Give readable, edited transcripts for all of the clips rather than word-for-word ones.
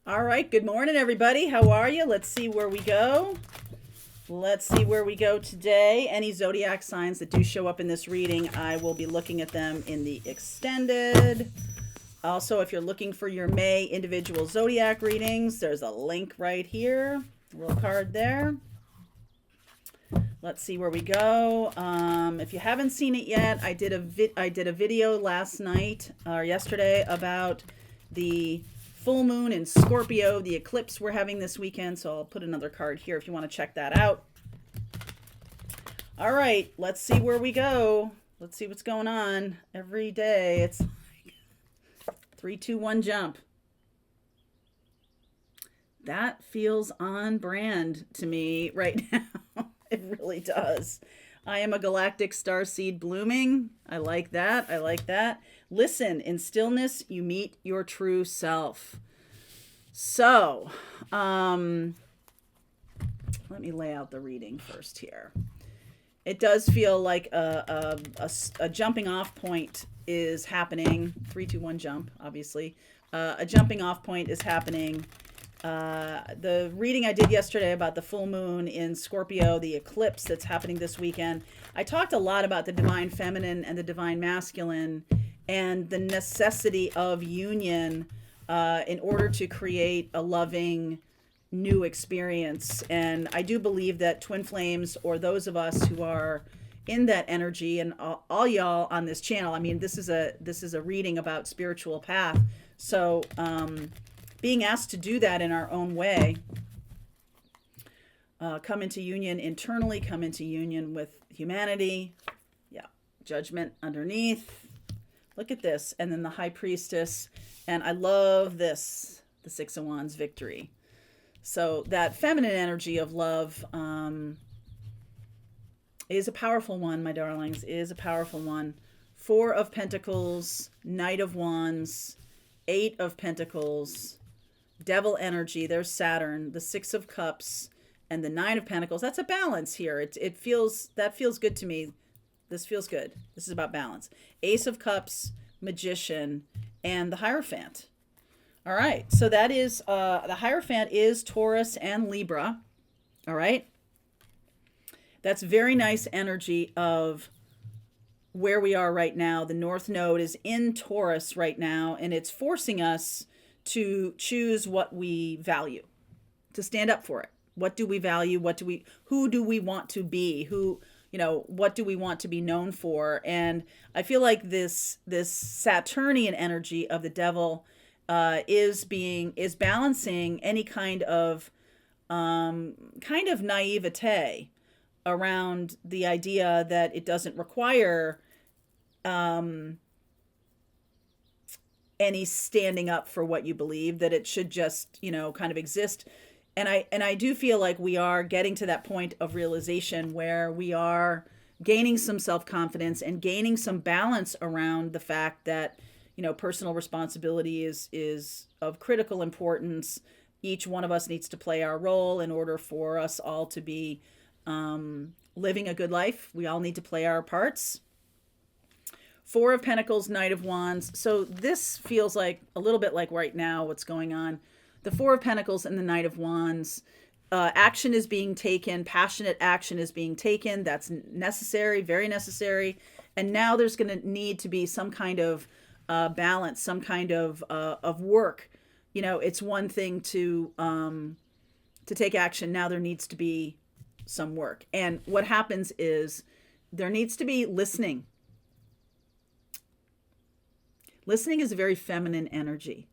All right, good morning, everybody. How are you? Let's see where we go. Let's see where we go today. Any zodiac signs that do show up in this reading, I will be looking at them in the extended. Also, if you're looking for your May individual zodiac readings, there's a link right here. A little card there. Let's see where we go. If you haven't seen it yet, I did a video last night or yesterday about the full moon in Scorpio, the eclipse we're having this weekend. So I'll put another card here if you want to check that out. All right, let's see where we go. Let's see what's going on. Every day it's like 3, 2, 1 jump. That feels on brand to me right now. It really does. I am a galactic star seed blooming. I like that. I like that. Listen, in stillness, you meet your true self. So, let me lay out the reading first here. It does feel like a jumping off point is happening. 3, 2, 1 jump, obviously. A jumping off point is happening. The reading I did yesterday about the full moon in Scorpio, the eclipse that's happening this weekend, I talked a lot about the divine feminine and the divine masculine and the necessity of union in order to create a loving new experience. And I do believe that twin flames, or those of us who are in that energy, and all y'all on this channel, I mean, this is a reading about spiritual path. So, being asked to do that in our own way, come into union internally, come into union with humanity. Yeah, judgment underneath. Look at this. And then the high priestess. And I love this, the Six of Wands, victory. So that feminine energy of love is a powerful one, my darlings, is a powerful one. 4 of Pentacles, Knight of Wands, 8 of Pentacles, Devil energy, there's Saturn, the 6 of Cups, and the 9 of Pentacles. That's a balance here. That feels good to me. This feels good. This is about balance. Ace of Cups, Magician, and the Hierophant. All right, so that is, the Hierophant is Taurus and Libra. All right. That's very nice energy of where we are right now. The North Node is in Taurus right now, and it's forcing us to choose what we value, to stand up for it. What do we value? Who do we want to be? What do we want to be known for? And I feel like this Saturnian energy of the devil is balancing any kind of naivete around the idea that it doesn't require any standing up for what you believe, that it should just, kind of exist. And I do feel like we are getting to that point of realization where we are gaining some self-confidence and gaining some balance around the fact that, personal responsibility is of critical importance. Each one of us needs to play our role in order for us all to be living a good life. We all need to play our parts. 4 of Pentacles, Knight of Wands. So this feels like a little bit like right now what's going on. The 4 of Pentacles and the Knight of Wands. Action is being taken. Passionate action is being taken. That's necessary, very necessary. And now there's going to need to be some kind of balance, some kind of work. It's one thing to take action. Now there needs to be some work. And what happens is there needs to be listening. Listening is a very feminine energy.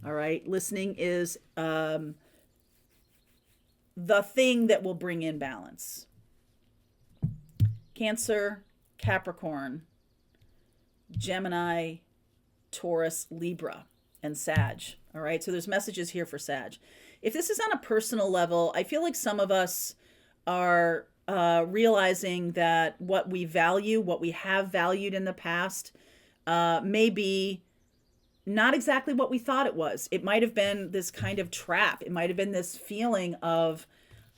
All right. Listening is the thing that will bring in balance. Cancer, Capricorn, Gemini, Taurus, Libra, and Sag. All right. So there's messages here for Sag. If this is on a personal level, I feel like some of us are realizing that what we value, what we have valued in the past, may be not exactly what we thought it was. It might have been this kind of trap. It might have been this feeling of,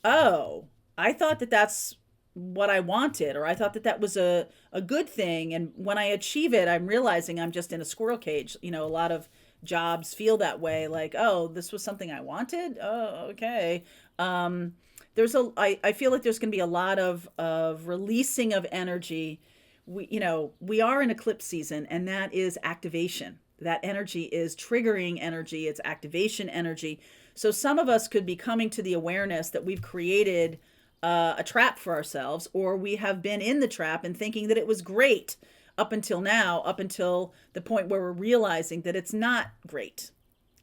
oh, I thought that that's what I wanted, or I thought that that was a good thing. And when I achieve it, I'm realizing I'm just in a squirrel cage. A lot of jobs feel that way, like, oh, this was something I wanted. Oh, okay. I feel like there's going to be a lot of releasing of energy. We are in eclipse season, and that is activation. That energy is triggering energy, it's activation energy. So some of us could be coming to the awareness that we've created a trap for ourselves, or we have been in the trap and thinking that it was great up until now, up until the point where we're realizing that it's not great.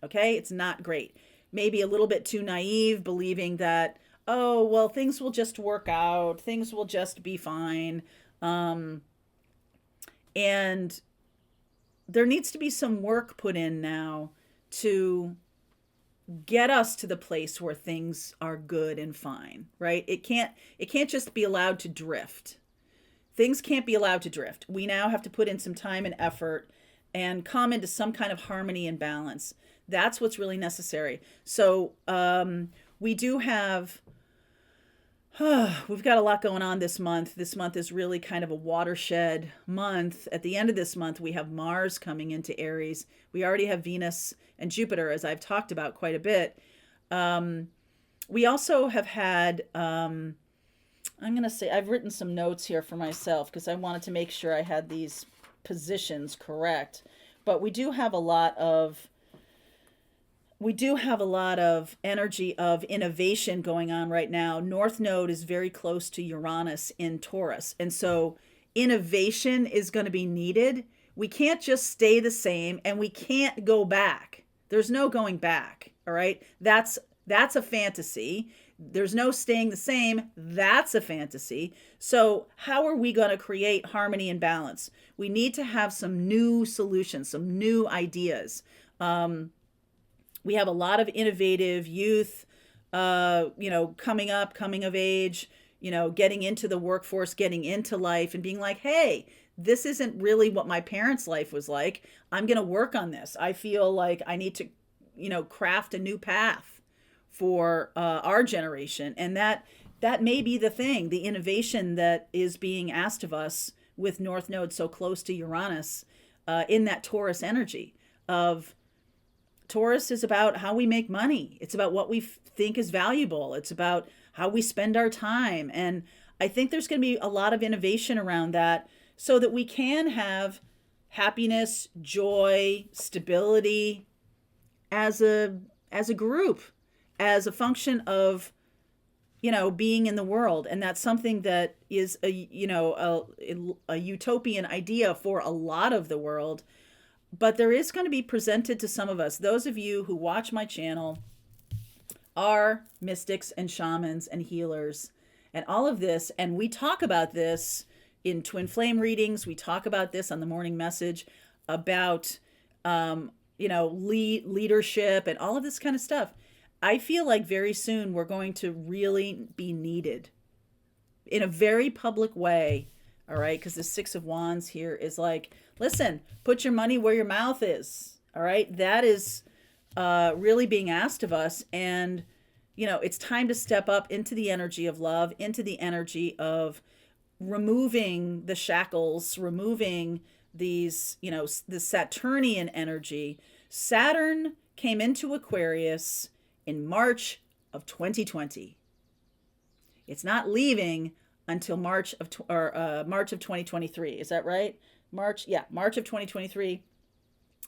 Okay? It's not great. Maybe a little bit too naive, believing that, oh, well, things will just work out, things will just be fine. And there needs to be some work put in now to get us to the place where things are good and fine, right? It can't just be allowed to drift. Things can't be allowed to drift. We now have to put in some time and effort and come into some kind of harmony and balance. That's what's really necessary. So we do have we've got a lot going on this month. This month is really kind of a watershed month. At the end of this month, we have Mars coming into Aries. We already have Venus and Jupiter, as I've talked about quite a bit. We also have had, I'm going to say, I've written some notes here for myself because I wanted to make sure I had these positions correct. But we do have a lot of energy of innovation going on right now. North Node is very close to Uranus in Taurus. And so innovation is going to be needed. We can't just stay the same, and we can't go back. There's no going back. All right. That's a fantasy. There's no staying the same. That's a fantasy. So how are we going to create harmony and balance? We need to have some new solutions, some new ideas. We have a lot of innovative youth, coming up, coming of age, getting into the workforce, getting into life and being like, hey, this isn't really what my parents' life was like. I'm going to work on this. I feel like I need to, craft a new path for our generation. And that may be the thing, the innovation that is being asked of us with North Node so close to Uranus in that Taurus energy of Taurus is about how we make money. It's about what we think is valuable. It's about how we spend our time. And I think there's going to be a lot of innovation around that so that we can have happiness, joy, stability as a group, as a function of, being in the world. And that's something that is a utopian idea for a lot of the world. But there is going to be presented to some of us. Those of you who watch my channel are mystics and shamans and healers and all of this. And we talk about this in twin flame readings. We talk about this on the morning message about, leadership and all of this kind of stuff. I feel like very soon we're going to really be needed in a very public way. All right. Because the Six of Wands here is like, listen, put your money where your mouth is. All right. That is really being asked of us. And, it's time to step up into the energy of love, into the energy of removing the shackles, removing these, the Saturnian energy. Saturn came into Aquarius in March of 2020. It's not leaving until March of 2023. Is that right? March of 2023.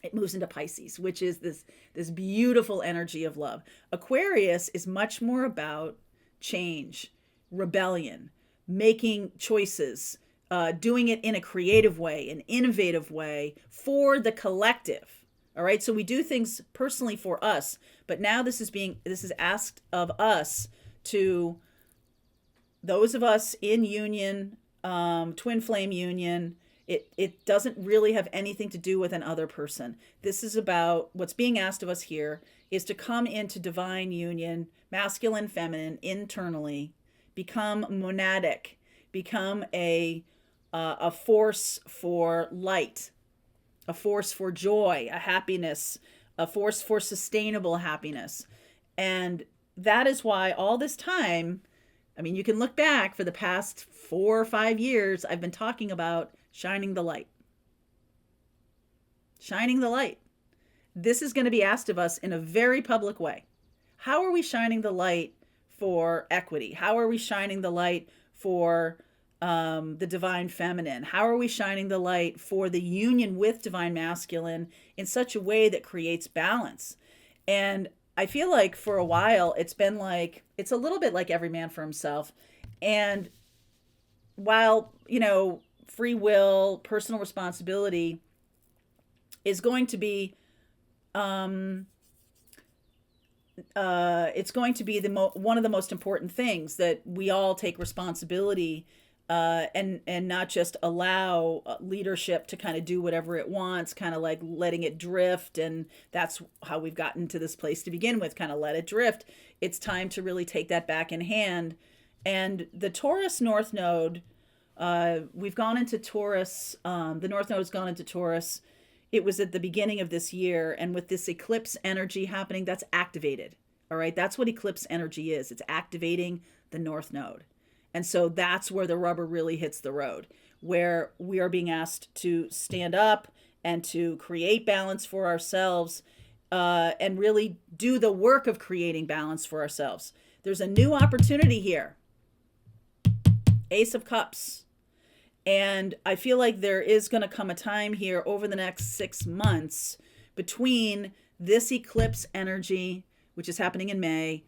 It moves into Pisces, which is this beautiful energy of love. Aquarius is much more about change, rebellion, making choices, doing it in a creative way, an innovative way for the collective. All right. So we do things personally for us, but now this is asked of us to those of us in union, twin flame union. It doesn't really have anything to do with another person. This is about what's being asked of us here is to come into divine union, masculine, feminine, internally, become monadic, become a force for light, a force for joy, a happiness, a force for sustainable happiness. And that is why all this time, you can look back for the past 4 or 5 years, I've been talking about shining the light. Shining the light. This is going to be asked of us in a very public way. How are we shining the light for equity? How are we shining the light for the divine feminine? How are we shining the light for the union with divine masculine in such a way that creates balance? And I feel like for a while it's been like, it's a little bit like every man for himself. And while, free will, personal responsibility is going to be, it's going to be one of the most important things, that we all take responsibility, and not just allow leadership to kind of do whatever it wants, kind of like letting it drift. And that's how we've gotten to this place to begin with, kind of let it drift. It's time to really take that back in hand. And the Taurus North Node, we've gone into Taurus, the North Node has gone into Taurus. It was at the beginning of this year. And with this eclipse energy happening, that's activated. All right. That's what eclipse energy is. It's activating the North Node. And so that's where the rubber really hits the road, where we are being asked to stand up and to create balance for ourselves, and really do the work of creating balance for ourselves. There's a new opportunity here. Ace of Cups. And I feel like there is going to come a time here over the next 6 months between this eclipse energy, which is happening in May,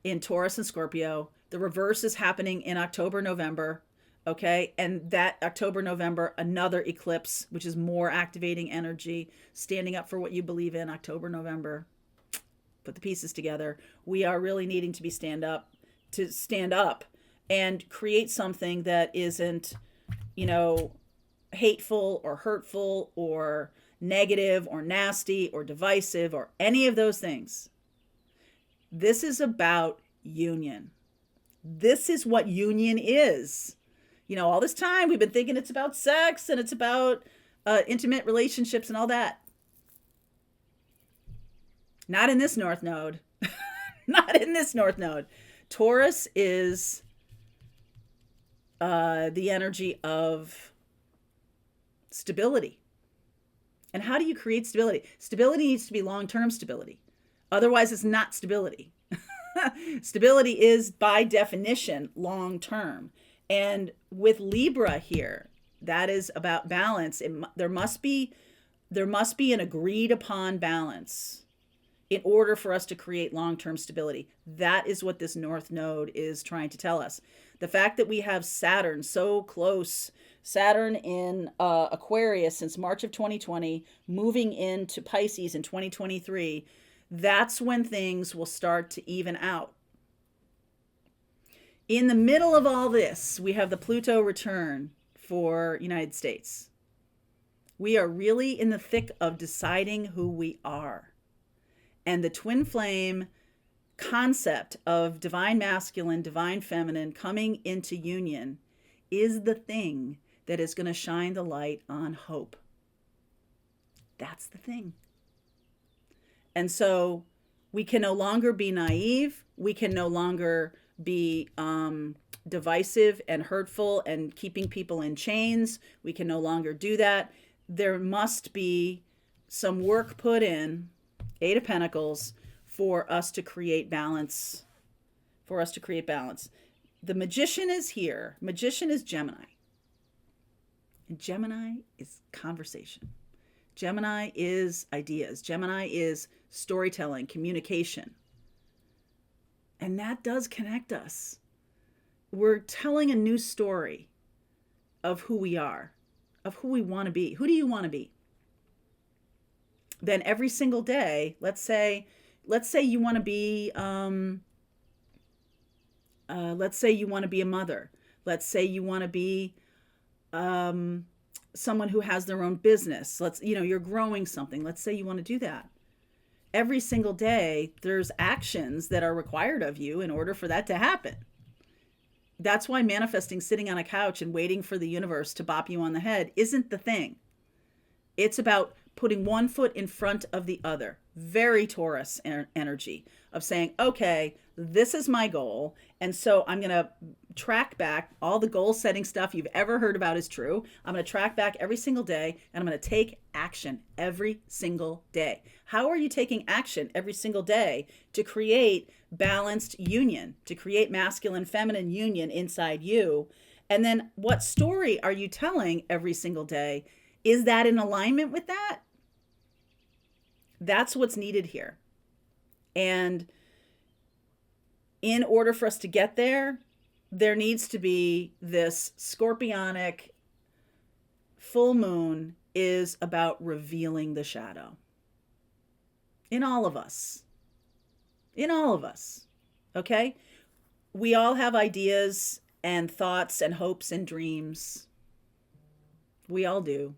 in Taurus and Scorpio. The reverse is happening in October, November. Okay. And that October, November, another eclipse, which is more activating energy, standing up for what you believe in. October, November. Put the pieces together. We are really needing to stand up and create something that isn't, hateful or hurtful or negative or nasty or divisive or any of those things. This is about union. This is what union is. All this time we've been thinking it's about sex and it's about intimate relationships and all that. Not in this North Node. Not in this North Node. Taurus is the energy of stability. And how do you create stability? Stability needs to be long-term stability. Otherwise, it's not stability. Stability is, by definition, long-term. And with Libra here, that is about balance. There must be an agreed upon balance in order for us to create long-term stability. That is what this North Node is trying to tell us. The fact that we have Saturn so close, Saturn in Aquarius since March of 2020, moving into Pisces in 2023, that's when things will start to even out. In the middle of all this, we have the Pluto return for United States. We are really in the thick of deciding who we are. And the twin flame concept of divine masculine, divine feminine coming into union is the thing that is going to shine the light on hope. That's the thing. And so we can no longer be naive. We can no longer be divisive and hurtful and keeping people in chains. We can no longer do that. There must be some work put in, Eight of Pentacles, for us to create balance. The Magician is here. Magician is Gemini. And Gemini is conversation. Gemini is ideas. Gemini is storytelling, communication. And that does connect us. We're telling a new story of who we are, of who we want to be. Who do you want to be? Then every single day, let's say you want to be, let's say you want to be a mother. Let's say you want to be someone who has their own business. You're growing something. Let's say you want to do that. Every single day, there's actions that are required of you in order for that to happen. That's why manifesting sitting on a couch and waiting for the universe to bop you on the head isn't the thing. It's about putting one foot in front of the other. very Taurus energy of saying, okay, this is my goal. And so I'm going to track back all the goal setting stuff you've ever heard about is true. I'm going to track back every single day and I'm going to take action every single day. How are you taking action every single day to create balanced union, to create masculine, feminine union inside you? And then what story are you telling every single day? Is that in alignment with that? That's what's needed here. And in order for us to get there, there needs to be this scorpionic full moon is about revealing the shadow in all of us. In all of us. Okay? We all have ideas and thoughts and hopes and dreams. We all do.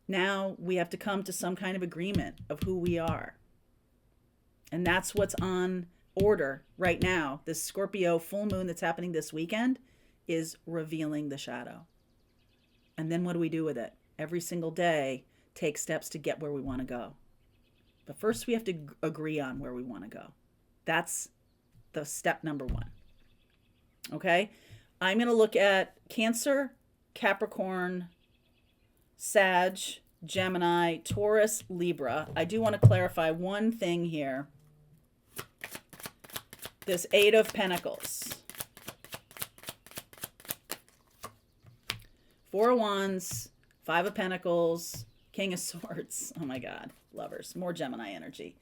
Now we have to come to some kind of agreement of who we are. And that's what's on order right now. This Scorpio full moon that's happening this weekend is revealing the shadow. And then what do we do with it? Every single day, take steps to get where we want to go. But first we have to agree on where we want to go. That's the step number one. Okay? I'm going to look at Cancer, Capricorn, Sag, Gemini, Taurus, Libra. I do want to clarify one thing here. This Eight of Pentacles. Four of Wands, Five of Pentacles, King of Swords. Oh my God, lovers, more Gemini energy.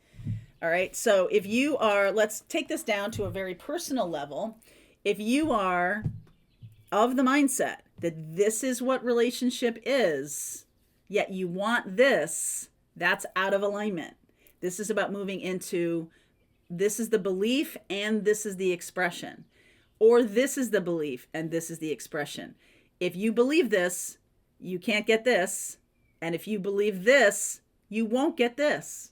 All right, so if you are, let's take this down to a very personal level. If you are of the mindset that this is what relationship is, yet you want this, that's out of alignment. This is about moving into, this is the belief and this is the expression. Or this is the belief and this is the expression. If you believe this, you can't get this. And if you believe this, you won't get this.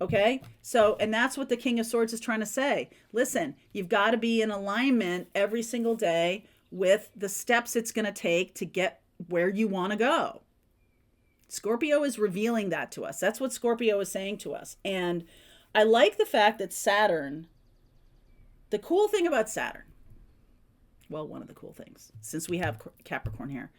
Okay? So, and that's what the King of Swords is trying to say. Listen, you've got to be in alignment every single day with the steps it's going to take to get where you want to go. Scorpio is revealing that to us. That's what Scorpio is saying to us. And I like the fact that Saturn, the cool thing about Saturn, well, one of the cool things, since we have Capricorn here,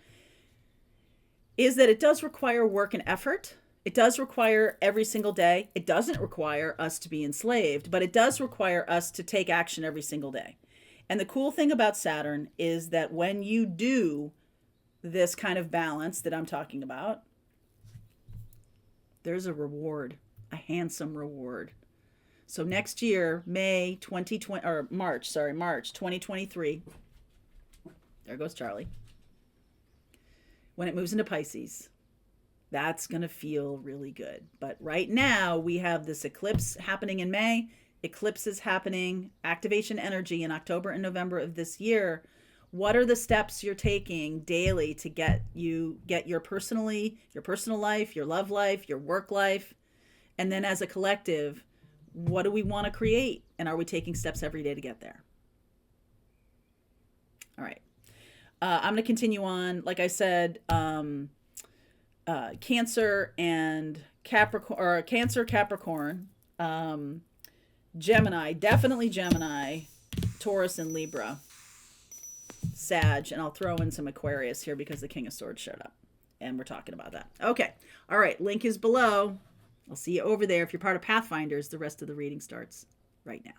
is that it does require work and effort. It does require every single day. It doesn't require us to be enslaved, but it does require us to take action every single day. And the cool thing about Saturn is that when you do this kind of balance that I'm talking about, there's a reward, a handsome reward. So next year, March 2023, there goes Charlie. When it moves into Pisces, that's going to feel really good. But right now we have this eclipse happening in May. Eclipse is happening, activation energy in October and November of this year. What are the steps you're taking daily to get your personal life, your love life, your work life? And then as a collective, what do we want to create? And are we taking steps every day to get there? All right. I'm going to continue on. Like I said, Cancer and Capricorn, or Cancer, Capricorn, Gemini, definitely Gemini, Taurus and Libra, Sag, and I'll throw in some Aquarius here because the King of Swords showed up and we're talking about that. Okay. All right. Link is below. I'll see you over there. If you're part of Pathfinders, the rest of the reading starts right now.